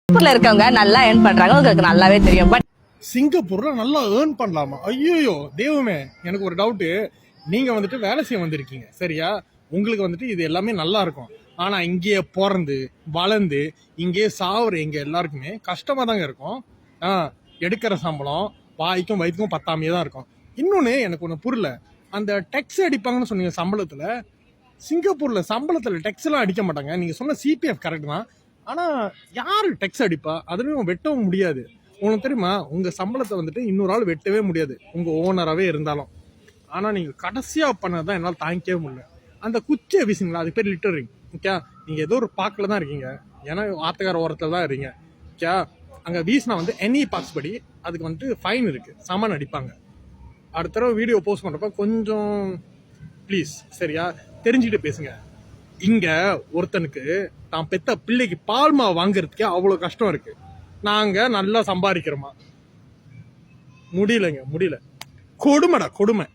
சிங்கப்பூர்ல இருக்கவங்க நல்லா ஏர்ன் பண்றாங்க, உங்களுக்கு நல்லாவே தெரியும். பட் சிங்கப்பூர்ல நல்லா ஏர்ன் பண்ணலாமா? ஐயோ தெய்வமே, எனக்கு ஒரு டவுட்டு. நீங்க வந்துட்டு வேலை செய்ய வந்திருக்கீங்க சரியா? உங்களுக்கு வந்துட்டு இது எல்லாமே நல்லா இருக்கும். ஆனா இங்கேயே பிறந்து வளர்ந்து இங்கேயே சாவுற எங்க எல்லாருக்குமே கஷ்டமா தாங்க இருக்கும். எடுக்கிற சம்பளம் வாய்க்கும் வயிற்றுக்கும் பத்தாமையே தான் இருக்கும். இன்னொன்னு எனக்கு ஒண்ணு புரியல. அந்த டெக்ஸ் அடிப்பாங்கன்னு சொன்னீங்க சம்பளத்துல. சிங்கப்பூர்ல சம்பளத்துல டெக்ஸ் எல்லாம் அடிக்க மாட்டாங்க. நீங்க சொன்ன சிபிஎஃப் கரெக்ட் தான். ஆனா யாரு டெக்ஸ் அடிப்பா? அதுலயும் வெட்டவும் முடியாது. உங்களுக்கு தெரியுமா, உங்க சம்பளத்தை வந்துட்டு இன்னொரு ஆள் வெட்டவே முடியாது, உங்க ஓனராகவே இருந்தாலும். ஆனா நீங்க கடைசியா பண்ணதான் என்னால் தாங்கிக்கவே முடியல. அந்த குச்சியை வீசுங்களா, அதுக்கு பேர் லிட்டரிங். ஓகே, நீங்க ஏதோ ஒரு பார்க்கில் தான் இருக்கீங்க, ஏன்னா ஆத்தக்கார ஓரத்தில் தான் இருக்கீங்க. ஓகே, அங்க வீசினா வந்து எனி பாக்ஸ் படி அதுக்கு வந்துட்டு ஃபைன் இருக்கு, சமன் அடிப்பாங்க. அடுத்த தடவை வீடியோ போஸ்ட் பண்றப்ப கொஞ்சம் ப்ளீஸ் சரியா தெரிஞ்சுட்டு பேசுங்க. இங்க ஒருத்தனுக்கு தான் பெத்த பிள்ளைக்கு பால்மா வாங்குறதுக்கே அவ்வளவு கஷ்டம் இருக்கு. நாங்க நல்லா சம்பாதிக்கிறோமா? முடியலங்க, முடியல. கொடுமைடா கொடுமை.